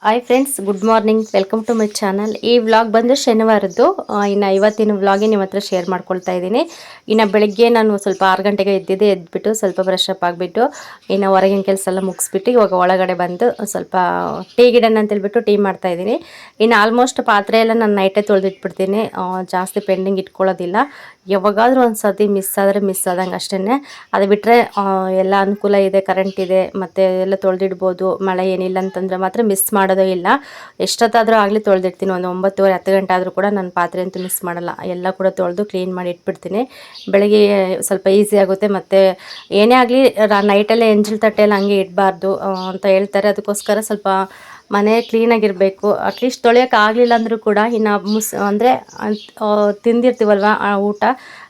Hi friends, good morning. Welcome to my channel. ಈ vlog ಬಂದು ಶನಿವಾರದ್ದು. ಇನ್ನು ಇವತ್ತಿನ ವ್ಲಾಗಿ ನಿಮ್ಮ ಹತ್ರ ಶೇರ್ ಮಾಡ್ಕೊಳ್ತಾ ಇದ್ದೀನಿ. ಇನ್ನು ಬೆಳಗ್ಗೆ ನಾನು ಸ್ವಲ್ಪ 6 ಗಂಟೆಗೆ ಎದ್ದಿದ್ದೆ. ಎದ್ಬಿಟ್ಟು ಸ್ವಲ್ಪ ಬ್ರಷ್ ಅಪ್ ಆಗಿಬಿಟ್ಟು ಇನ್ನು ಹೊರಗಿನ ಕೆಲಸ ಎಲ್ಲ ಮುಗಿಸ್ಬಿಟ್ಟು ಇವಾಗ ಒಳಗಡೆ ಬಂದು ಸ್ವಲ್ಪ ಟೀ ಗಿಡನ ಅಂತೇಳ್ಬಿಟ್ಟು ಟೀ ಮಾಡ್ತಾ ಇದ್ದೀನಿ. ಇನ್ನು ಆಲ್ಮೋಸ್ಟ್ ಪಾತ್ರೆ ಎಲ್ಲ ನಾನು ನೈಟೇ ತೊಳೆದಿಟ್ಬಿಡ್ತೀನಿ. ಜಾಸ್ತಿ ಪೆಂಡಿಂಗ್ ಇಟ್ಕೊಳ್ಳೋದಿಲ್ಲ. ಯಾವಾಗಾದರೂ ಒಂದು ಸರ್ತಿ ಮಿಸ್ ಆದರೆ ಮಿಸ್ ಆದಂಗೆ ಅಷ್ಟೇ. ಅದು ಬಿಟ್ಟರೆ ಎಲ್ಲ ಅನುಕೂಲ ಇದೆ, ಕರೆಂಟ್ ಇದೆ, ಮತ್ತು ಎಲ್ಲ ತೊಳೆದಿಡ್ಬೋದು. ಮಳೆ ಏನಿಲ್ಲ ಅಂತಂದರೆ ಮಾತ್ರ ಮಿಸ್ ಮಾಡೋದೇ ಇಲ್ಲ. ಎಷ್ಟೊತ್ತಾದರೂ ಆಗಲಿ ತೊಳೆದಿಡ್ತೀನಿ. ಒಂದು 9:30 10 ಗಂಟೆ ಆದರೂ ಕೂಡ ನಾನು ಪಾತ್ರೆ ಅಂತೂ ಮಿಸ್ ಮಾಡಲ್ಲ. ಎಲ್ಲ ಕೂಡ ತೊಳೆದು ಕ್ಲೀನ್ ಮಾಡಿ ಇಟ್ಬಿಡ್ತೀನಿ. ಬೆಳಗ್ಗೆ ಸ್ವಲ್ಪ ಈಸಿ ಆಗುತ್ತೆ. ಮತ್ತು ಏನೇ ಆಗಲಿ ನೈಟಲ್ಲೇ ಎಂಜಲ್ ತಟ್ಟೆಲ್ಲ ಹಂಗೆ ಇಡಬಾರ್ದು ಅಂತ ಹೇಳ್ತಾರೆ. ಅದಕ್ಕೋಸ್ಕರ ಸ್ವಲ್ಪ ಮನೆ ಕ್ಲೀನಾಗಿರಬೇಕು. ಅಟ್ಲೀಸ್ಟ್ ತೊಳೆಯೋಕೆ ಆಗಲಿಲ್ಲ ಅಂದರೂ ಕೂಡ ಇನ್ನು ಅಂದರೆ ತಿಂದಿರ್ತೀವಲ್ವ ಆ ಊಟ,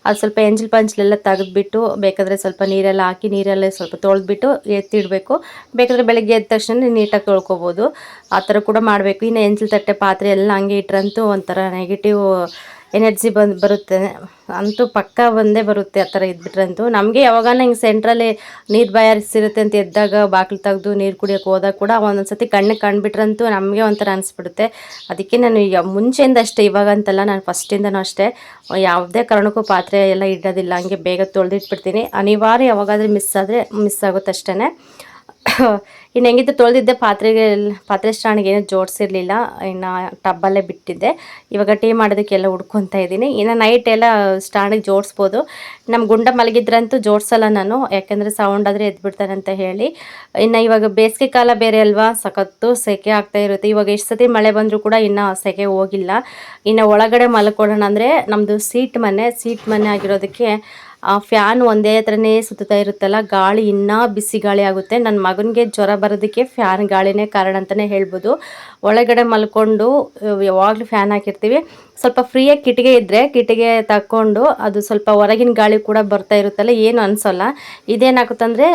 ಅದು ಸ್ವಲ್ಪ ಎಂಜಲ್ ಪಂಚಲೆಲ್ಲ ತೆಗೆದ್ಬಿಟ್ಟು ಬೇಕಾದರೆ ಸ್ವಲ್ಪ ನೀರೆಲ್ಲ ಹಾಕಿ ನೀರಲ್ಲೇ ಸ್ವಲ್ಪ ತೊಳೆದ್ಬಿಟ್ಟು ಎತ್ತಿಡಬೇಕು. ಬೇಕಾದರೆ ಬೆಳಗ್ಗೆ ಎದ್ದ ತಕ್ಷಣ ನೀಟಾಗಿ ತೊಳ್ಕೊಬೋದು. ಆ ಥರ ಕೂಡ ಮಾಡಬೇಕು. ಇನ್ನು ಎಂಜಲ್ ತಟ್ಟೆ ಪಾತ್ರೆ ಎಲ್ಲ ಹಂಗೆ ಇಟ್ರಂತೂ ಒಂಥರ ನೆಗೆಟಿವ್ ಎನರ್ಜಿ ಬರುತ್ತೆ ಅಂತೂ ಪಕ್ಕ ಬಂದೇ ಬರುತ್ತೆ. ಆ ಥರ ಇದ್ಬಿಟ್ರಂತೂ ನಮಗೆ ಯಾವಾಗಾನ ಹಿಂಗೆ ಸೆಂಟ್ರಲ್ಲಿ ನೀರು ಬಾಯಾರಿಸಿರುತ್ತೆ ಅಂತ ಎದ್ದಾಗ ಬಾಗಿಲು ತೆಗೆದು ನೀರು ಕುಡಿಯೋಕೆ ಹೋದಾಗ ಕೂಡ ಒಂದೊಂದು ಸತಿ ಕಣ್ಣಿಗೆ ಕಂಡುಬಿಟ್ರಂತೂ ನಮಗೆ ಒಂಥರ ಅನಿಸ್ಬಿಡುತ್ತೆ. ಅದಕ್ಕೆ ನಾನು ಈಗ ಮುಂಚೆಯಿಂದ ಅಷ್ಟೇ, ಇವಾಗಂತಲ್ಲ, ನಾನು ಫಸ್ಟಿಂದನೂ ಅಷ್ಟೇ ಯಾವುದೇ ಕಾರಣಕ್ಕೂ ಪಾತ್ರೆ ಎಲ್ಲ ಇಡೋದಿಲ್ಲ. ಹಂಗೆ ಬೇಗ ತೊಳೆದಿಟ್ಬಿಡ್ತೀನಿ. ಅನಿವಾರ್ಯ ಯಾವಾಗಾದರೂ ಮಿಸ್ ಆದರೆ ಮಿಸ್ ಆಗುತ್ತೆ ಅಷ್ಟೇ. ಇನ್ನು ಹೆಂಗಿದ್ದು ತೊಳೆದಿದ್ದೆ ಪಾತ್ರೆ ಸ್ಟ್ಯಾಂಡ್ಗೆ ಏನೂ ಜೋಡಿಸಿರಲಿಲ್ಲ. ಇನ್ನು ಟಬ್ಬಲ್ಲೇ ಬಿಟ್ಟಿದ್ದೆ. ಇವಾಗ ಟೀ ಮಾಡೋದಕ್ಕೆಲ್ಲ ಹುಡ್ಕೊತಾ ಇದ್ದೀನಿ. ಇನ್ನು ನೈಟ್ ಎಲ್ಲ ಸ್ಟ್ಯಾಂಡಿಗೆ ಜೋಡಿಸ್ಬೋದು. ನಮ್ಮ ಗುಂಡ ಮಲಗಿದ್ರಂತೂ ಜೋಡಿಸಲ್ಲ ನಾನು, ಯಾಕೆಂದರೆ ಸೌಂಡ್ ಆದರೆ ಎದ್ಬಿಡ್ತಾನೆ ಅಂತ ಹೇಳಿ. ಇನ್ನು ಇವಾಗ ಬೇಸಿಗೆ ಕಾಲ ಬೇರೆ ಅಲ್ವಾ, ಸಖತ್ತು ಸೆಕೆ ಆಗ್ತಾ ಇರುತ್ತೆ. ಇವಾಗ ಎಷ್ಟು ಸತಿ ಮಳೆ ಬಂದರೂ ಕೂಡ ಇನ್ನೂ ಸೆಕೆ ಹೋಗಿಲ್ಲ. ಇನ್ನು ಒಳಗಡೆ ಮಲ್ಕೊಳ್ಳೋಣ ಅಂದರೆ ನಮ್ಮದು ಸೀಟ್ ಮನೆ ಆಗಿರೋದಕ್ಕೆ ಫ್ಯಾನ್ ಒಂದೇ ಥರನೇ ಸುತ್ತಾ ಇರುತ್ತಲ್ಲ, ಗಾಳಿ ಇನ್ನೂ ಬಿಸಿ ಗಾಳಿ ಆಗುತ್ತೆ. ನನ್ನ ಮಗನಿಗೆ ಜ್ವರ ಬರೋದಕ್ಕೆ ಫ್ಯಾನ್ ಗಾಳಿನೇ ಕಾರಣ ಅಂತಲೇ ಹೇಳ್ಬೋದು. ಒಳಗಡೆ ಮಲ್ಕೊಂಡು ಯಾವಾಗಲೂ ಫ್ಯಾನ್ ಹಾಕಿರ್ತೀವಿ. ಸ್ವಲ್ಪ ಫ್ರೀಯಾಗಿ ಕಿಟಿಗೆ ಇದ್ದರೆ ಕಿಟಿಗೆ ತಕ್ಕೊಂಡು ಅದು ಸ್ವಲ್ಪ ಹೊರಗಿನ ಗಾಳಿ ಕೂಡ ಬರ್ತಾ ಇರುತ್ತಲ್ಲ, ಏನು ಅನಿಸೋಲ್ಲ. ಇದೇನಾಗುತ್ತಂದರೆ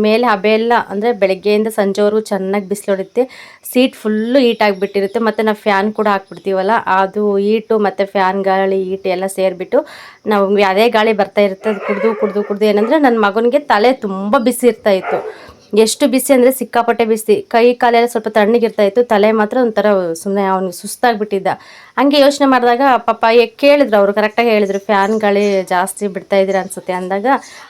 ಮೇಲೆ ಹಬೆ ಎಲ್ಲ ಅಂದರೆ ಬೆಳಗ್ಗೆಯಿಂದ ಸಂಜೆವರೆಗೂ ಚೆನ್ನಾಗಿ ಬಿಸಿಲು ಹೊಡಿಯುತ್ತೆ. ಸೀಟ್ ಫುಲ್ಲು ಹೀಟ್ ಆಗಿಬಿಟ್ಟಿರುತ್ತೆ. ಮತ್ತು ನಾವು ಫ್ಯಾನ್ ಕೂಡ ಹಾಕ್ಬಿಡ್ತೀವಲ್ಲ, ಅದು ಹೀಟು ಮತ್ತು ಫ್ಯಾನ್ ಗಾಳಿ ಹೀಟ್ ಎಲ್ಲ ಸೇರಿಬಿಟ್ಟು ನಾವು ಅದೇ ಗಾಳಿ ಬರ್ತಾ ಇರುತ್ತೆ. ಅದು ಕುಡಿದು ಏನಂದರೆ ನನ್ನ ಮಗನಿಗೆ ತಲೆ ತುಂಬ ಬಿಸಿ ಇರ್ತಾಯಿತ್ತು. ಎಷ್ಟು ಬಿಸಿ ಅಂದರೆ ಸಿಕ್ಕಾಪಟ್ಟೆ ಬಿಸಿ. ಕೈ ಕಾಲೆಲ್ಲ ಸ್ವಲ್ಪ ತಣ್ಣಗಿರ್ತಾಯಿತ್ತು, ತಲೆ ಮಾತ್ರ ಒಂಥರ ಸುಮ್ಮನೆ ಅವ್ನಿಗೆ ಸುಸ್ತಾಗಿಬಿಟ್ಟಿದ್ದ. ಹಂಗೆ ಯೋಚನೆ ಮಾಡಿದಾಗ ಪಾಪ ಕೇಳಿದ್ರು, ಅವರು ಕರೆಕ್ಟಾಗಿ ಹೇಳಿದ್ರು, ಫ್ಯಾನ್ ಗಾಳಿ ಜಾಸ್ತಿ ಬಿಡ್ತಾ ಇದ್ದೀರಾ ಅನಿಸುತ್ತೆ ಅಂದಾಗ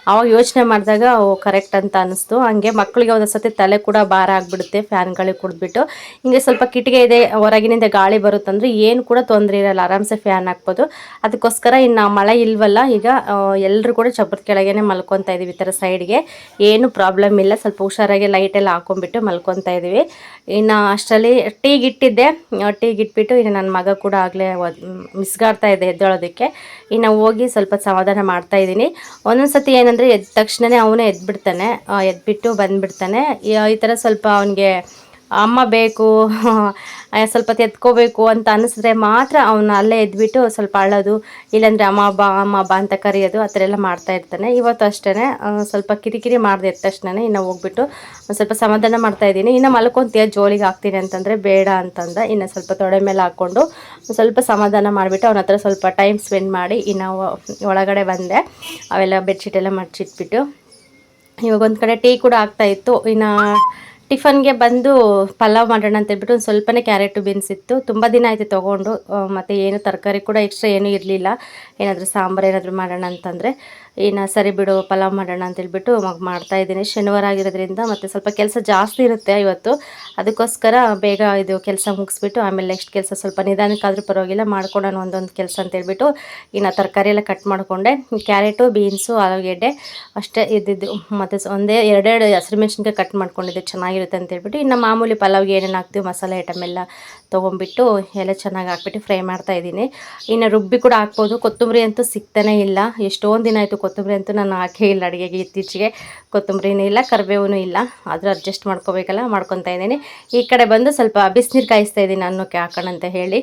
ಆವಾಗ ಯೋಚನೆ ಮಾಡಿದಾಗ ಕರೆಕ್ಟ್ ಅಂತ ಅನ್ನಿಸ್ತು. ಹಂಗೆ ಮಕ್ಕಳಿಗೆ ಒಂದೊಂದು ಸತಿ ತಲೆ ಕೂಡ ಭಾರ ಆಗಿಬಿಡುತ್ತೆ ಫ್ಯಾನ್ ಗಾಳಿ ಕುಡಿದ್ಬಿಟ್ಟು. ಹಿಂಗೆ ಸ್ವಲ್ಪ ಕಿಟಿಗೆ ಇದೆ, ಹೊರಗಿನಿಂದ ಗಾಳಿ ಬರುತ್ತಂದರೆ ಏನು ಕೂಡ ತೊಂದರೆ ಇರಲ್ಲ, ಆರಾಮ್ಸೆ ಫ್ಯಾನ್ ಹಾಕ್ಬೋದು. ಅದಕ್ಕೋಸ್ಕರ ಇನ್ನು ಮಳೆ ಇಲ್ವಲ್ಲ ಈಗ, ಎಲ್ಲರೂ ಕೂಡ ಚಪ್ಪರದ ಕೆಳಗೇ ಮಲ್ಕೊತಾ ಇದ್ದೀವಿ. ಈ ಥರ ಸೈಡ್ಗೆ ಏನು ಪ್ರಾಬ್ಲಮ್ ಇಲ್ಲ. ಸ್ವಲ್ಪ ಹುಷಾರಾಗಿ ಲೈಟೆಲ್ಲ ಹಾಕೊಂಡ್ಬಿಟ್ಟು ಮಲ್ಕೊತಾ ಇದ್ದೀವಿ. ಇನ್ನು ಅಷ್ಟರಲ್ಲಿ ಟೀಗಿಟ್ಟಿದ್ದೆ. ಟೀಗಿಟ್ಬಿಟ್ಟು ಇನ್ನು ನನ್ನ ಮಗ ಕೂಡ ಆಗಲೇ ಮಿಸ್ಗಾಡ್ತಾ ಇದೆ ಎದ್ದೇಳೋದಕ್ಕೆ. ಇನ್ನು ಹೋಗಿ ಸ್ವಲ್ಪ ಸಮಾಧಾನ ಮಾಡ್ತಾಯಿದ್ದೀನಿ. ಒಂದೊಂದು ಸತಿ ಏನಂದರೆ ಎದ್ದ ತಕ್ಷಣವೇ ಅವನೇ ಎದ್ಬಿಡ್ತಾನೆ. ಎದ್ಬಿಟ್ಟು ಬಂದುಬಿಡ್ತಾನೆ. ಈ ಥರ ಸ್ವಲ್ಪ ಅವನಿಗೆ ಅಮ್ಮ ಬೇಕು, ಸ್ವಲ್ಪ ಎತ್ಕೋಬೇಕು ಅಂತ ಅನ್ನಿಸಿದ್ರೆ ಮಾತ್ರ ಅವನು ಅಲ್ಲೇ ಎದ್ಬಿಟ್ಟು ಸ್ವಲ್ಪ ಅಳೋದು, ಇಲ್ಲಾಂದರೆ ಅಮ್ಮ ಬಾ ಅಂತ ಕರೆಯೋದು, ಆ ಥರ ಎಲ್ಲ ಮಾಡ್ತಾಯಿರ್ತಾನೆ. ಇವತ್ತು ಅಷ್ಟೇ ಸ್ವಲ್ಪ ಕಿರಿಕಿರಿ ಮಾಡಿದೆ ಎದ್ದ ತಕ್ಷಣ. ಇನ್ನು ಹೋಗ್ಬಿಟ್ಟು ಸ್ವಲ್ಪ ಸಮಾಧಾನ ಮಾಡ್ತಾಯಿದ್ದೀನಿ. ಇನ್ನು ಮಲ್ಕೊತೀಯ ಜೋಲಿಗೆ ಹಾಕ್ತೀನಿ ಅಂತಂದರೆ ಬೇಡ ಅಂತಂದ. ಇನ್ನು ಸ್ವಲ್ಪ ತೊಡೆ ಮೇಲೆ ಹಾಕ್ಕೊಂಡು ಸ್ವಲ್ಪ ಸಮಾಧಾನ ಮಾಡಿಬಿಟ್ಟು ಅವನ ಹತ್ರ ಸ್ವಲ್ಪ ಟೈಮ್ ಸ್ಪೆಂಡ್ ಮಾಡಿ ಇನ್ನು ಒಳಗಡೆ ಬಂದೆ. ಅವೆಲ್ಲ ಬೆಡ್ಶೀಟೆಲ್ಲ ಮಡ್ಚಿಟ್ಬಿಟ್ಟು ಇವಾಗ ಒಂದು ಕಡೆ ಟೀ ಕೂಡ ಆಗ್ತಾಯಿತ್ತು. ಇನ್ನು ಟಿಫನ್ಗೆ ಬಂದು ಪಲಾವ್ ಮಾಡೋಣ ಅಂತೇಳ್ಬಿಟ್ಟು ಒಂದು ಸ್ವಲ್ಪನೇ ಕ್ಯಾರೆಟು ಬೀನ್ಸ್ ಇತ್ತು. ತುಂಬ ದಿನ ಆಯಿತು ತೊಗೊಂಡು. ಮತ್ತು ಏನು ತರಕಾರಿ ಕೂಡ ಎಕ್ಸ್ಟ್ರಾ ಏನೂ ಇರಲಿಲ್ಲ. ಏನಾದರೂ ಸಾಂಬಾರು ಏನಾದರೂ ಮಾಡೋಣ ಅಂತಂದರೆ ಇನ್ನು ಸರಿ ಬಿಡು ಪಲಾವ್ ಮಾಡೋಣ ಅಂತೇಳ್ಬಿಟ್ಟು ಮಾಡ್ತಾಯಿದ್ದೀನಿ. ಶನಿವಾರ ಆಗಿರೋದ್ರಿಂದ ಮತ್ತು ಸ್ವಲ್ಪ ಕೆಲಸ ಜಾಸ್ತಿ ಇರುತ್ತೆ ಇವತ್ತು. ಅದಕ್ಕೋಸ್ಕರ ಬೇಗ ಇದು ಕೆಲಸ ಮುಗಿಸ್ಬಿಟ್ಟು ಆಮೇಲೆ ನೆಕ್ಸ್ಟ್ ಕೆಲಸ ಸ್ವಲ್ಪ ನಿಧಾನಕ್ಕಾದರೂ ಪರವಾಗಿಲ್ಲ ಮಾಡ್ಕೊಳೋಣ ಒಂದೊಂದು ಕೆಲಸ ಅಂತೇಳ್ಬಿಟ್ಟು ಇನ್ನು ತರಕಾರಿ ಎಲ್ಲ ಕಟ್ ಮಾಡಿಕೊಂಡೆ. ಕ್ಯಾರೆಟು ಬೀನ್ಸು ಆಲೂಗೆಡ್ಡೆ ಅಷ್ಟೇ ಇದ್ದಿದ್ದು. ಮತ್ತು ಎರಡೆರಡು ಹಸಿರು ಮೆಣಸಿನ್ಕಾಯಿ ಕಟ್ ಮಾಡ್ಕೊಂಡಿದ್ದೆ, ಚೆನ್ನಾಗಿರುತ್ತೆ ಅಂತೇಳ್ಬಿಟ್ಟು. ಇನ್ನು ಮಾಮೂಲಿ ಪಲಾವ್ಗೆ ಏನೇನು ಹಾಕ್ತೀವಿ ಮಸಾಲೆ ಐಟಮ್ ಎಲ್ಲ ತೊಗೊಂಬಿಟ್ಟು ಎಲ್ಲ ಚೆನ್ನಾಗಿ ಹಾಕ್ಬಿಟ್ಟು ಫ್ರೈ ಮಾಡ್ತಾಯಿದ್ದೀನಿ. ಇನ್ನು ರುಬ್ಬಿ ಕೂಡ ಹಾಕ್ಬೋದು. ಕೊತ್ತಂಬರಿ ಅಂತೂ ಸಿಗ್ತಾನೇ ಇಲ್ಲ. ಎಷ್ಟೊಂದು ದಿನ ಆಯಿತು ಕೊತ್ತಂಬರಿ ಅಂತೂ ನಾನು ಹಾಕೇ ಇಲ್ಲ ಅಡುಗೆಗೆ. ಇತ್ತೀಚೆಗೆ ಕೊತ್ತಂಬರಿನೂ ಇಲ್ಲ, ಕರಿಬೇವೂ ಇಲ್ಲ. ಆದರೂ ಅಡ್ಜಸ್ಟ್ ಮಾಡ್ಕೋಬೇಕಲ್ಲ, ಮಾಡ್ಕೊತಾ ಇದ್ದೀನಿ. ಈ ಕಡೆ ಬಂದು ಸ್ವಲ್ಪ ಬಿಸಿನೀರು ಕಾಯಿಸ್ತಾ ಇದ್ದೀನಿ ಅನ್ನಕ್ಕೆ ಹಾಕೋಣ ಅಂತ ಹೇಳಿ.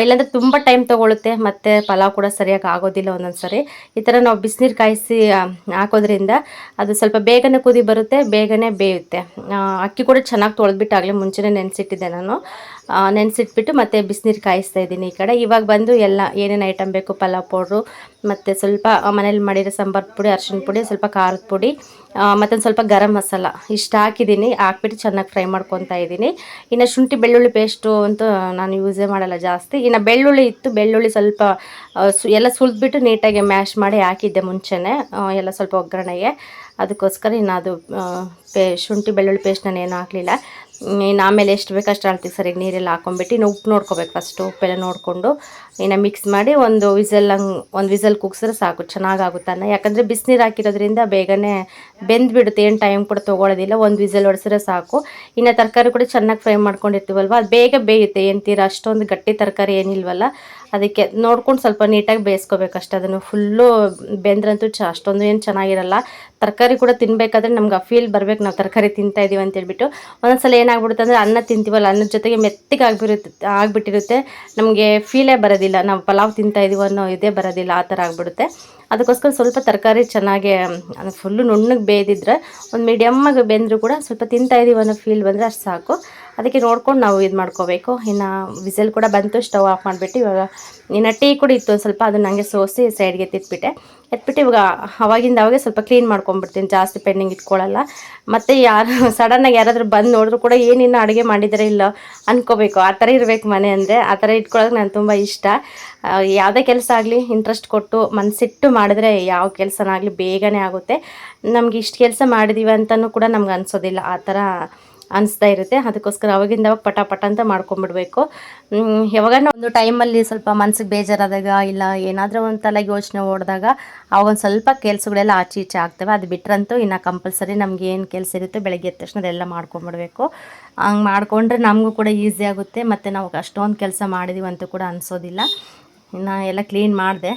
ಇಲ್ಲಾಂದರೆ ತುಂಬ ಟೈಮ್ ತೊಗೊಳುತ್ತೆ, ಮತ್ತು ಪಲಾವ್ ಕೂಡ ಸರಿಯಾಗಿ ಆಗೋದಿಲ್ಲ ಒಂದೊಂದು ಸರಿ. ಈ ಥರ ನಾವು ಬಿಸಿನೀರು ಕಾಯಿಸಿ ಹಾಕೋದ್ರಿಂದ ಅದು ಸ್ವಲ್ಪ ಬೇಗನೆ ಕುದಿ ಬರುತ್ತೆ, ಬೇಗನೆ ಬೇಯುತ್ತೆ. ಅಕ್ಕಿ ಕೂಡ ಚೆನ್ನಾಗಿ ತೊಳೆದ್ಬಿಟ್ಟು ಆಗಲೇ ಮುಂಚೆನೇ ನೆನೆಸಿಟ್ಟಿದ್ದೆ ನಾನು. ನೆನೆಸಿಟ್ಬಿಟ್ಟು ಮತ್ತು ಬಿಸಿನೀರು ಕಾಯಿಸ್ತಾ ಇದ್ದೀನಿ ಈ ಕಡೆ. ಇವಾಗ ಬಂದು ಎಲ್ಲ ಏನೇನು ಐಟಮ್ ಬೇಕು, ಪಲಾವ್ ಪೌಡ್ರು ಮತ್ತು ಸ್ವಲ್ಪ ಮನೇಲಿ ಮಾಡಿರೋ ಸಾಂಬಾರು ಪುಡಿ, ಅರಿಶಿನ ಪುಡಿ, ಸ್ವಲ್ಪ ಖಾರದ ಪುಡಿ, ಮತ್ತೊಂದು ಸ್ವಲ್ಪ ಗರಂ ಮಸಾಲ ಇಷ್ಟು ಹಾಕಿದ್ದೀನಿ. ಹಾಕ್ಬಿಟ್ಟು ಚೆನ್ನಾಗಿ ಫ್ರೈ ಮಾಡ್ಕೊತಾ ಇದ್ದೀನಿ. ಇನ್ನು ಶುಂಠಿ ಬೆಳ್ಳುಳ್ಳಿ ಪೇಸ್ಟು ಅಂತೂ ನಾನು ಯೂಸೇ ಮಾಡಲ್ಲ ಜಾಸ್ತಿ. ಇನ್ನು ಬೆಳ್ಳುಳ್ಳಿ ಇತ್ತು, ಬೆಳ್ಳುಳ್ಳಿ ಸ್ವಲ್ಪ ಎಲ್ಲ ಸುಲಿದ್ಬಿಟ್ಟು ನೀಟಾಗಿ ಮ್ಯಾಶ್ ಮಾಡಿ ಹಾಕಿದ್ದೆ ಮುಂಚೆನೇ, ಎಲ್ಲ ಸ್ವಲ್ಪ ಒಗ್ಗರಣೆಗೆ. ಅದಕ್ಕೋಸ್ಕರ ಇನ್ನು ಅದು ಶುಂಠಿ ಬೆಳ್ಳುಳ್ಳಿ ಪೇಸ್ಟ್ ನಾನು ಏನೂ ಹಾಕಲಿಲ್ಲ. ಇನ್ನು ಆಮೇಲೆ ಎಷ್ಟು ಬೇಕು ಅಷ್ಟು ಅಳ್ತೀವಿ ಸರಿಯಾಗಿ ನೀರೆಲ್ಲ ಹಾಕ್ಕೊಂಬಿಟ್ಟು ಇನ್ನು ಉಪ್ಪು ನೋಡ್ಕೋಬೇಕು ಫಸ್ಟು. ಉಪ್ಪೆಲ್ಲ ನೋಡಿಕೊಂಡು ಇನ್ನು ಮಿಕ್ಸ್ ಮಾಡಿ ಒಂದು ವಿಸಲ್ ಕೂಗ್ಸಿದ್ರೆ ಸಾಕು, ಚೆನ್ನಾಗಾಗುತ್ತೆ ಅನ್ನ. ಯಾಕಂದರೆ ಬಿಸಿನೀರು ಹಾಕಿರೋದ್ರಿಂದ ಬೇಗನೆ ಬೆಂದ್ಬಿಡುತ್ತೆ, ಏನು ಟೈಮ್ ಕೂಡ ತೊಗೊಳ್ಳೋದಿಲ್ಲ. ಒಂದು ವಿಸಲ್ ಹೊಡೆಸಿದ್ರೆ ಸಾಕು. ಇನ್ನು ತರಕಾರಿ ಕೂಡ ಚೆನ್ನಾಗಿ ಫ್ರೈ ಮಾಡ್ಕೊಂಡಿರ್ತೀವಲ್ವ, ಅದು ಬೇಗ ಬೇಯುತ್ತೆ. ಏನ್ತೀರ ಅಷ್ಟೊಂದು ಗಟ್ಟಿ ತರಕಾರಿ ಏನಿಲ್ವಲ್ಲ, ಅದಕ್ಕೆ ನೋಡ್ಕೊಂಡು ಸ್ವಲ್ಪ ನೀಟಾಗಿ ಬೇಯಿಸ್ಕೋಬೇಕು ಅಷ್ಟೇ. ಅದನ್ನು ಫುಲ್ಲು ಬೆಂದ್ರಂತೂ ಅಷ್ಟೊಂದು ಏನು ಚೆನ್ನಾಗಿರಲ್ಲ. ತರಕಾರಿ ಕೂಡ ತಿನ್ನಬೇಕಾದ್ರೆ ನಮ್ಗೆ ಆ ಫೀಲ್ ಬರಬೇಕು, ನಾವು ತರಕಾರಿ ತಿಂತಾಯಿದ್ದೀವಿ ಅಂತೇಳ್ಬಿಟ್ಟು. ಒಂದೊಂದ್ಸಲ ಏನಾಗ್ಬಿಡುತ್ತೆ ಅಂದರೆ ಅನ್ನ ತಿಂತೀವಲ್ಲ, ಅನ್ನದ ಜೊತೆಗೆ ಮೆತ್ತಗೆ ಆಗಿಬಿಟ್ಟಿರುತ್ತೆ, ನಮಗೆ ಫೀಲೇ ಬರೋದಿಲ್ಲ, ನಾವು ಪಲಾವ್ ತಿಂತಾಯಿದ್ದೀವಿ ಅನ್ನೋ ಇದೇ ಬರೋದಿಲ್ಲ, ಆ ಥರ ಆಗಿಬಿಡುತ್ತೆ. ಅದಕ್ಕೋಸ್ಕರ ಸ್ವಲ್ಪ ತರಕಾರಿ ಚೆನ್ನಾಗಿ ಫುಲ್ಲು ನುಣ್ಣಗೆ ಬೇಯ್ದಿದ್ರೆ, ಒಂದು ಮೀಡಿಯಮ್ಮಾಗಿ ಬೆಂದರೂ ಕೂಡ ಸ್ವಲ್ಪ ತಿಂತಾಯಿದ್ದೀವಿ ಅನ್ನೋ ಫೀಲ್ ಬಂದರೆ ಅಷ್ಟು ಸಾಕು. ಅದಕ್ಕೆ ನೋಡ್ಕೊಂಡು ನಾವು ಇದು ಮಾಡ್ಕೋಬೇಕು. ಇನ್ನು ವಿಸಲ್ ಕೂಡ ಬಂತು, ಸ್ಟವ್ ಆಫ್ ಮಾಡಿಬಿಟ್ಟು ಇವಾಗ ಇನ್ನು ಟೀ ಕೂಡ ಇತ್ತು ಸ್ವಲ್ಪ, ಅದನ್ನ ಹಂಗೆ ಸೋಸಿ ಸೈಡ್ಗೆ ಎತ್ಬಿಟ್ಟು ಇವಾಗ ಅವಾಗಿಂದ ಸ್ವಲ್ಪ ಕ್ಲೀನ್ ಮಾಡ್ಕೊಂಡ್ಬಿಡ್ತೀನಿ, ಜಾಸ್ತಿ ಪೆಂಡಿಂಗ್ ಇಟ್ಕೊಳ್ಳಲ್ಲ. ಮತ್ತು ಸಡನ್ನಾಗಿ ಯಾರಾದರೂ ಬಂದು ನೋಡಿದ್ರು ಕೂಡ ಏನಿನ್ನು ಅಡುಗೆ ಮಾಡಿದರೆ ಇಲ್ಲ ಅನ್ಕೋಬೇಕು, ಆ ಥರ ಇರಬೇಕು ಮನೆ ಅಂದರೆ. ಆ ಥರ ಇಟ್ಕೊಳ್ಳೋಕೆ ನಾನು ತುಂಬ ಇಷ್ಟ. ಯಾವುದೇ ಕೆಲಸ ಆಗಲಿ ಇಂಟ್ರೆಸ್ಟ್ ಕೊಟ್ಟು ಮನಸ್ಸಿಟ್ಟು ಮಾಡಿದ್ರೆ ಯಾವ ಕೆಲಸನಾಗಲಿ ಬೇಗನೆ ಆಗುತ್ತೆ. ನಮ್ಗೆ ಇಷ್ಟು ಕೆಲಸ ಮಾಡಿದ್ದೀವಿ ಅಂತಲೂ ಕೂಡ ನಮ್ಗೆ ಅನಿಸೋದಿಲ್ಲ, ಆ ಥರ ಅನಿಸ್ತಾ ಇರುತ್ತೆ. ಅದಕ್ಕೋಸ್ಕರ ಅವಾಗಿಂದ ಪಟ ಅಂತ ಮಾಡ್ಕೊಂಬಿಡ್ಬೇಕು. ಯಾವಾಗನ ಒಂದು ಟೈಮಲ್ಲಿ ಸ್ವಲ್ಪ ಮನ್ಸಿಗೆ ಬೇಜಾರಾದಾಗ, ಇಲ್ಲ ಏನಾದರೂ ಒಂದು ತಲೆಗೆ ಯೋಚನೆ ಓಡಿದಾಗ ಅವಾಗೊಂದು ಸ್ವಲ್ಪ ಕೆಲಸಗಳೆಲ್ಲ ಆಚೆ ಈಚೆ ಆಗ್ತವೆ. ಅದು ಬಿಟ್ರಂತೂ ಇನ್ನು ಕಂಪಲ್ಸರಿ ನಮ್ಗೆ ಏನು ಕೆಲಸ ಇರುತ್ತೆ ಬೆಳಗ್ಗೆ ಎದ್ದ ತಕ್ಷಣ ಅದೆಲ್ಲ ಮಾಡ್ಕೊಂಬಿಡ್ಬೇಕು. ಹಂಗೆ ಮಾಡಿಕೊಂಡ್ರೆ ನಮಗೂ ಕೂಡ ಈಸಿ ಆಗುತ್ತೆ, ಮತ್ತು ನಾವು ಅಷ್ಟೊಂದು ಕೆಲಸ ಮಾಡಿದ್ದೀವಿ ಅಂತೂ ಕೂಡ ಅನಿಸೋದಿಲ್ಲ. ಇನ್ನು ಎಲ್ಲ ಕ್ಲೀನ್ ಮಾಡಿದೆ.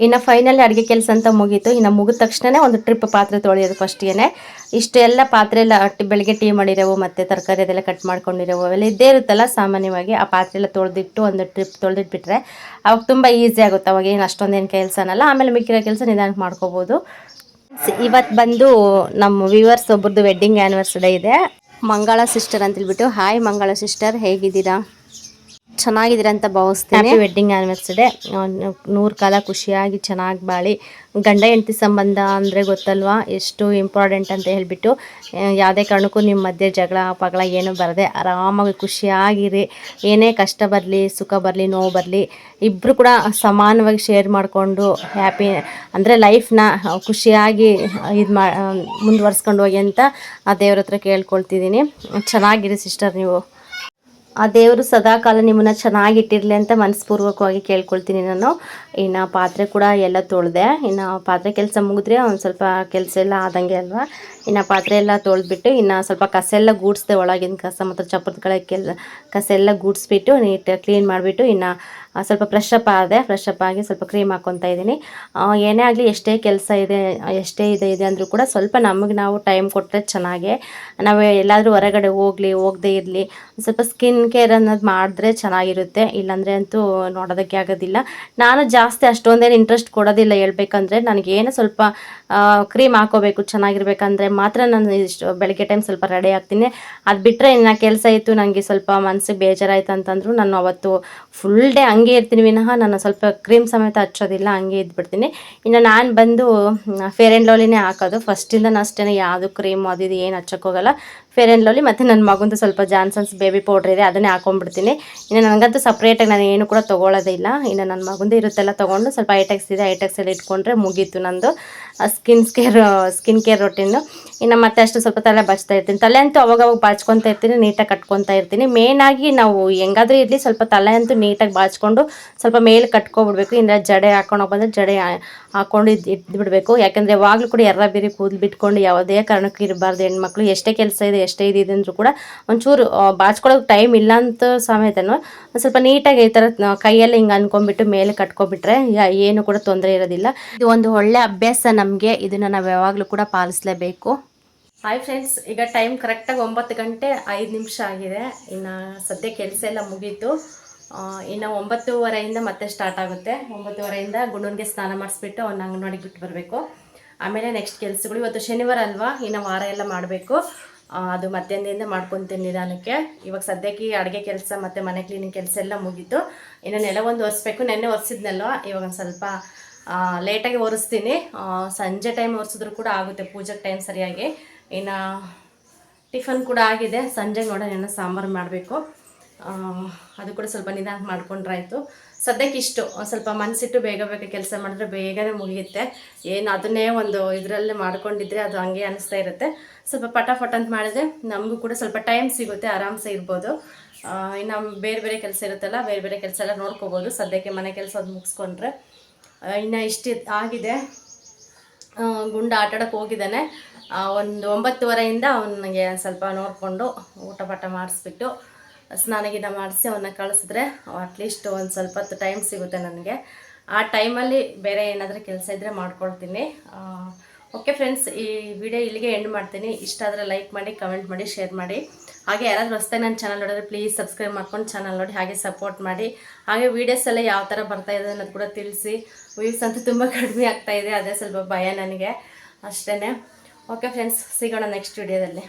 ಇನ್ನು ಫೈನಲಿ ಅಡುಗೆ ಕೆಲಸ ಅಂತ ಮುಗೀತು. ಇನ್ನು ಮುಗಿದ ತಕ್ಷಣ ಒಂದು ಟ್ರಿಪ್ ಪಾತ್ರೆ ತೊಳೆಯೋದು ಫಸ್ಟಿಗೆ. ಇಷ್ಟೆಲ್ಲ ಪಾತ್ರೆ ಎಲ್ಲ ಬೆಳಗ್ಗೆ ಟೀ ಮಾಡಿರೋವು ಮತ್ತು ತರಕಾರಿ ಅದೆಲ್ಲ ಕಟ್ ಮಾಡ್ಕೊಂಡಿರೋವು ಅವೆಲ್ಲ ಇದ್ದೇ ಇರುತ್ತಲ್ಲ ಸಾಮಾನ್ಯವಾಗಿ. ಆ ಪಾತ್ರೆ ಎಲ್ಲ ತೊಳೆದಿಟ್ಟು ಒಂದು ಟ್ರಿಪ್ ತೊಳೆದಿಟ್ಬಿಟ್ರೆ ಅವಾಗ ತುಂಬ ಈಸಿ ಆಗುತ್ತೆ. ಅವಾಗ ಏನು ಅಷ್ಟೊಂದೇನು ಕೆಲಸ ಅನ್ನಲ್ಲ, ಆಮೇಲೆ ಮಿಕ್ಕಿರೋ ಕೆಲಸ ನಿಧಾನಕ್ಕೆ ಮಾಡ್ಕೋಬೋದು. ಇವತ್ತು ಬಂದು ನಮ್ಮ ವ್ಯೂವರ್ಸ್ ಒಬ್ಬರದ್ದು ವೆಡ್ಡಿಂಗ್ ಆ್ಯನಿವರ್ಸರಿ ಇದೆ, ಮಂಗಳ ಸಿಸ್ಟರ್ ಅಂತೇಳ್ಬಿಟ್ಟು. ಹಾಯ್ ಮಂಗಳ ಸಿಸ್ಟರ್, ಹೇಗಿದ್ದೀರಾ? ಚೆನ್ನಾಗಿದ್ದೀರ ಅಂತ ಭಾವಿಸ್ತೀನಿ. Happy wedding anniversary. 100 ಕಾಲ ಖುಷಿಯಾಗಿ ಚೆನ್ನಾಗಿ ಬಾಳಿ. ಗಂಡ ಹೆಂಡತಿ ಸಂಬಂಧ ಅಂದರೆ ಗೊತ್ತಲ್ವಾ ಎಷ್ಟು ಇಂಪಾರ್ಟೆಂಟ್ ಅಂತ ಹೇಳಿಬಿಟ್ಟು. ಯಾವುದೇ ಕಾರಣಕ್ಕೂ ನಿಮ್ಮ ಮಧ್ಯೆ ಜಗಳ ಪಗಳ ಏನೂ ಬರದೆ ಆರಾಮಾಗಿ ಖುಷಿಯಾಗಿರಿ. ಏನೇ ಕಷ್ಟ ಬರಲಿ, ಸುಖ ಬರಲಿ, ನೋವು ಬರಲಿ, ಇಬ್ಬರು ಕೂಡ ಸಮಾನವಾಗಿ ಶೇರ್ ಮಾಡಿಕೊಂಡು ಹ್ಯಾಪಿ ಅಂದರೆ ಲೈಫ್ನ ಖುಷಿಯಾಗಿ ಮುಂದುವರ್ಸ್ಕೊಂಡು ಹೋಗಿ ಅಂತ ಆ ದೇವ್ರ ಹತ್ರ ಕೇಳ್ಕೊಳ್ತಿದ್ದೀನಿ. ಚೆನ್ನಾಗಿರಿ ಸಿಸ್ಟರ್ ನೀವು. ಆ ದೇವರು ಸದಾಕಾಲ ನಿಮ್ಮನ್ನು ಚೆನ್ನಾಗಿಟ್ಟಿರಲಿ ಅಂತ ಮನಸ್ಪೂರ್ವಕವಾಗಿ ಕೇಳ್ಕೊಳ್ತೀನಿ ನಾನು. ಇನ್ನು ಪಾತ್ರೆ ಕೂಡ ಎಲ್ಲ ತೊಳೆದೆ. ಇನ್ನು ಪಾತ್ರೆ ಕೆಲಸ ಮುಗಿದ್ರೆ ಒಂದು ಸ್ವಲ್ಪ ಕೆಲಸ ಎಲ್ಲ ಆದಂಗೆ ಅಲ್ವಾ. ಇನ್ನು ಪಾತ್ರೆ ಎಲ್ಲ ತೊಳೆದ್ಬಿಟ್ಟು ಇನ್ನು ಸ್ವಲ್ಪ ಕಸ ಎಲ್ಲ ಗೂಡಿಸ್ದೆ, ಒಳಗಿನ ಕಸ ಮತ್ತು ಚಪ್ಪರದ ಕಸ ಎಲ್ಲ ಗೂಡಿಸ್ಬಿಟ್ಟು ನೀಟಾಗಿ ಕ್ಲೀನ್ ಮಾಡಿಬಿಟ್ಟು ಇನ್ನು ಸ್ವಲ್ಪ ಫ್ರೆಶ್ ಅಪ್ ಆಗಿ ಸ್ವಲ್ಪ ಕ್ರೀಮ್ ಹಾಕ್ಕೊತಾ ಇದ್ದೀನಿ. ಏನೇ ಆಗಲಿ ಎಷ್ಟೇ ಕೆಲಸ ಇದೆ, ಎಷ್ಟೇ ಇದೆ ಅಂದರೂ ಕೂಡ ಸ್ವಲ್ಪ ನಮಗೆ ನಾವು ಟೈಮ್ ಕೊಟ್ಟರೆ ಚೆನ್ನಾಗೆ. ನಾವು ಎಲ್ಲಾದರೂ ಹೊರಗಡೆ ಹೋಗದೇ ಇರಲಿ, ಸ್ವಲ್ಪ ಸ್ಕಿನ್ ಕೇರ್ ಅನ್ನೋದು ಮಾಡಿದ್ರೆ ಚೆನ್ನಾಗಿರುತ್ತೆ. ಇಲ್ಲಾಂದರೆ ಅಂತೂ ನೋಡೋದಕ್ಕೆ ಆಗೋದಿಲ್ಲ. ನಾನು ಜಾಸ್ತಿ ಅಷ್ಟೊಂದೇನು ಇಂಟ್ರೆಸ್ಟ್ ಕೊಡೋದಿಲ್ಲ ಹೇಳ್ಬೇಕಂದ್ರೆ. ನನಗೇನು ಸ್ವಲ್ಪ ಕ್ರೀಮ್ ಹಾಕೋಬೇಕು ಚೆನ್ನಾಗಿರ್ಬೇಕಂದ್ರೆ ಮಾತ್ರ ನಾನು ಬೆಳಗ್ಗೆ ಟೈಮ್ ಸ್ವಲ್ಪ ರೆಡಿ ಆಗ್ತೀನಿ. ಅದು ಬಿಟ್ಟರೆ ಇನ್ನು ಕೆಲಸ ಇತ್ತು, ನನಗೆ ಸ್ವಲ್ಪ ಮನಸ್ಸಿಗೆ ಬೇಜಾರಾಯ್ತು ಅಂತಂದ್ರು ನಾನು ಅವತ್ತು ಫುಲ್ ಡೇ ಹಂಗೆ ಇರ್ತೀನಿ ವಿನಃ ನಾನು ಸ್ವಲ್ಪ ಕ್ರೀಮ್ ಸಮೇತ ಹಚ್ಚೋದಿಲ್ಲ, ಹಂಗೆ ಇದ್ಬಿಡ್ತೀನಿ. ಇನ್ನು ನಾನು ಬಂದು ಫೇರ್ ಆ್ಯಂಡ್ ಲವ್ಲಿನೇ ಹಾಕೋದು ಫಸ್ಟಿಂದ ಅಷ್ಟೇ. ಯಾವುದು ಕ್ರೀಮ್ ಅದು ಇದು ಏನು ಹಚ್ಚೋಕ್ಕೋಗಲ್ಲ. ಫೇರ್ ಆ್ಯಂಡ್ ಲವ್ಲಿ ಮತ್ತು ನನ್ನ ಮಗಂದು ಸ್ವಲ್ಪ ಜಾನ್ಸನ್ಸ್ ಬೇಬಿ ಪೌಡ್ರ್ ಇದೆ, ಅದನ್ನೇ ಹಾಕೊಂಡ್ಬಿಡ್ತೀನಿ. ಇನ್ನು ನನಗಂತೂ ಸಪ್ರೇಟಾಗಿ ನಾನು ಏನು ಕೂಡ ತೊಗೊಳ್ಳೋದೇ ಇಲ್ಲ. ಇನ್ನು ನನ್ನ ಮಗಂದು ಇರುತ್ತೆಲ್ಲ ತೊಗೊಂಡು ಸ್ವಲ್ಪ ಐಟೆಕ್ಸ್ ಎಲ್ಲ ಇಟ್ಕೊಂಡ್ರೆ ಮುಗೀತು ನಂದು ಸ್ಕಿನ್ ಕೇರ್ ರೊಟೀನು. ಇನ್ನು ಮತ್ತೆ ಅಷ್ಟು ಸ್ವಲ್ಪ ತಲೆ ಬಾಚ್ತಾ ಇರ್ತೀನಿ. ತಲೆ ಅಂತೂ ಅವಾಗವಾಗ ಬಾಚ್ಕೊತಾ ಇರ್ತೀನಿ, ನೀಟಾಗಿ ಕಟ್ಕೊತಾ ಇರ್ತೀನಿ. ಮೇನಾಗಿ ನಾವು ಹೆಂಗಾದರೂ ಇರಲಿ ಸ್ವಲ್ಪ ತಲೆ ಅಂತೂ ನೀಟಾಗಿ ಬಾಚ್ಕೊಂಡು ಸ್ವಲ್ಪ ಮೇಲೆ ಕಟ್ಕೊಬಿಡ್ಬೇಕು. ಇನ್ನು ಜಡೆ ಹಾಕೊಂಡು ಬಂದರೆ ಜಡೆ ಹಾಕ್ಕೊಂಡು ಇದ್ಬಿಡಬೇಕು. ಯಾಕೆಂದರೆ ಯಾವಾಗಲೂ ಕೂಡ ಎರ್ರ ಬೇರೆ ಕೂದಲು ಬಿಟ್ಕೊಂಡು ಯಾವುದೇ ಕಾರಣಕ್ಕೂ ಇರಬಾರ್ದು ಹೆಣ್ಮಕ್ಳು. ಎಷ್ಟೇ ಕೆಲಸ ಇದೆ, ಎಷ್ಟೇ ಇದೆ ಅಂದರೂ ಕೂಡ ಒಂಚೂರು ಬಾಚ್ಕೊಳ್ಳೋಕೆ ಟೈಮ್ ಇಲ್ಲ ಅಂತ ಸಮೇತನೂ ಸ್ವಲ್ಪ ನೀಟಾಗಿ ಈ ಥರ ಕೈಯೆಲ್ಲ ಹಿಂಗೆ ಅಂದ್ಕೊಂಡ್ಬಿಟ್ಟು ಮೇಲೆ ಕಟ್ಕೊಬಿಟ್ರೆ ಏನು ಕೂಡ ತೊಂದರೆ ಇರೋದಿಲ್ಲ. ಇದು ಒಂದು ಒಳ್ಳೆ ಅಭ್ಯಾಸ ನಮಗೆ, ಇದನ್ನು ನಾವು ಯಾವಾಗಲೂ ಕೂಡ ಪಾಲಿಸಲೇಬೇಕು. ಹಾಯ್ ಫ್ರೆಂಡ್ಸ್, ಈಗ ಟೈಮ್ ಕರೆಕ್ಟಾಗಿ 9 ಗಂಟೆ 5 ನಿಮಿಷ ಆಗಿದೆ. ಇನ್ನು ಸದ್ಯ ಕೆಲಸ ಎಲ್ಲ ಮುಗೀತು. ಇನ್ನು 9:30 ಮತ್ತೆ ಸ್ಟಾರ್ಟ್ ಆಗುತ್ತೆ. 9:30 ಗುಂಡನಿಗೆ ಸ್ನಾನ ಮಾಡಿಸ್ಬಿಟ್ಟು ಅವ್ನ ಅಂಗನವಾಡಿಗೆ ಬಿಟ್ಟು ಬರಬೇಕು. ಆಮೇಲೆ ನೆಕ್ಸ್ಟ್ ಕೆಲಸಗಳು. ಇವತ್ತು ಶನಿವಾರ ಅಲ್ವಾ, ಇನ್ನು ವಾರ ಎಲ್ಲ ಮಾಡಬೇಕು. ಅದು ಮಧ್ಯಾಹ್ನದಿಂದ ಮಾಡ್ಕೊತೀನಿ ನಿಧಾನಕ್ಕೆ. ಇವಾಗ ಸದ್ಯಕ್ಕೆ ಅಡುಗೆ ಕೆಲಸ ಮತ್ತು ಮನೆ ಕ್ಲೀನಿಂಗ್ ಕೆಲಸ ಎಲ್ಲ ಮುಗೀತು. ಇನ್ನು ನೆಲ ಒಂದು ಒರೆಸ್ಬೇಕು. ನೆನ್ನೆ ಒರೆಸಿದ್ನಲ್ವ, ಇವಾಗ ಒಂದು ಸ್ವಲ್ಪ ಲೇಟಾಗಿ ಒರೆಸ್ತೀನಿ. ಸಂಜೆ ಟೈಮ್ ಒರೆಸಿದ್ರು ಕೂಡ ಆಗುತ್ತೆ ಪೂಜೆಗೆ ಟೈಮ್ ಸರಿಯಾಗಿ. ಇನ್ನು ಟಿಫನ್ ಕೂಡ ಆಗಿದೆ. ಸಂಜೆ ನೋಡೋಣ ಏನೋ ಸಾಂಬಾರು ಮಾಡಬೇಕು. ಅದು ಕೂಡ ಸ್ವಲ್ಪ ನಿಧಾನ ಮಾಡ್ಕೊಂಡ್ರಾಯ್ತು. ಸದ್ಯಕ್ಕೆ ಇಷ್ಟು ಸ್ವಲ್ಪ ಮನಸ್ಸಿಟ್ಟು ಬೇಗ ಬೇಗ ಕೆಲಸ ಮಾಡಿದ್ರೆ ಬೇಗನೆ ಮುಗಿಯುತ್ತೆ. ಏನು ಅದನ್ನೇ ಒಂದು ಇದರಲ್ಲೇ ಮಾಡ್ಕೊಂಡಿದ್ರೆ ಅದು ಹಂಗೆ ಅನಿಸ್ತಾ ಇರುತ್ತೆ. ಸ್ವಲ್ಪ ಪಟಾಫಟ್ ಅಂತ ಮಾಡಿದ್ರೆ ನಮಗೂ ಕೂಡ ಸ್ವಲ್ಪ ಟೈಮ್ ಸಿಗುತ್ತೆ, ಆರಾಮ್ಸೆ ಇರ್ಬೋದು. ಇನ್ನು ಬೇರೆ ಬೇರೆ ಕೆಲಸ ಇರುತ್ತಲ್ಲ, ಬೇರೆ ಬೇರೆ ಕೆಲಸ ಎಲ್ಲ ನೋಡ್ಕೋಬೋದು. ಸದ್ಯಕ್ಕೆ ಮನೆ ಕೆಲಸ ಅದು ಮುಗಿಸ್ಕೊಂಡ್ರೆ ಇನ್ನು ಇಷ್ಟು ಆಗಿದೆ. ಗುಂಡ ಆಟಾಡೋಕ್ಕೆ ಹೋಗಿದ್ದಾನೆ. ಒಂದು 9:30 ಅವನಿಗೆ ಸ್ವಲ್ಪ ನೋಡಿಕೊಂಡು ಊಟ ಪಾಠ ಮಾಡಿಸ್ಬಿಟ್ಟು ಸ್ನಾನ ಗಿನ ಮಾಡಿಸಿ ಅವನ್ನ ಕಳಿಸಿದ್ರೆ ಅಟ್ಲೀಸ್ಟ್ ಒಂದು ಸ್ವಲ್ಪ ಹೊತ್ತು ಟೈಮ್ ಸಿಗುತ್ತೆ ನನಗೆ. ಆ ಟೈಮಲ್ಲಿ ಬೇರೆ ಏನಾದರೂ ಕೆಲಸ ಇದ್ದರೆ ಮಾಡ್ಕೊಳ್ತೀನಿ. ಓಕೆ ಫ್ರೆಂಡ್ಸ್, ಈ ವಿಡಿಯೋ ಇಲ್ಲಿಗೆ ಎಂಡ್ ಮಾಡ್ತೀನಿ. ಇಷ್ಟ ಆದರೆ ಲೈಕ್ ಮಾಡಿ, ಕಮೆಂಟ್ ಮಾಡಿ, ಶೇರ್ ಮಾಡಿ. ಹಾಗೆ ಯಾರಾದರೂ ಹೊಸ್ದಾಗಿ ನನ್ನ ಚಾನಲ್ ನೋಡಿದ್ರೆ ಪ್ಲೀಸ್ ಸಬ್ಸ್ಕ್ರೈಬ್ ಮಾಡ್ಕೊಂಡು ಚಾನಲ್ ನೋಡಿ, ಹಾಗೆ ಸಪೋರ್ಟ್ ಮಾಡಿ. ಹಾಗೆ ವೀಡಿಯೋಸ್ ಎಲ್ಲ ಯಾವ ಥರ ಬರ್ತಾಯಿದೆ ಅನ್ನೋದು ಕೂಡ ತಿಳಿಸಿ. ವ್ಯೂಸ್ ಅಂತೂ ತುಂಬ ಕಡಿಮೆ ಆಗ್ತಾಯಿದೆ, ಅದೇ ಸ್ವಲ್ಪ ಭಯ ನನಗೆ ಅಷ್ಟೇ. ಓಕೆ ಫ್ರೆಂಡ್ಸ್, ಸಿಗೋಣ ನೆಕ್ಸ್ಟ್ ವಿಡಿಯೋದಲ್ಲಿ.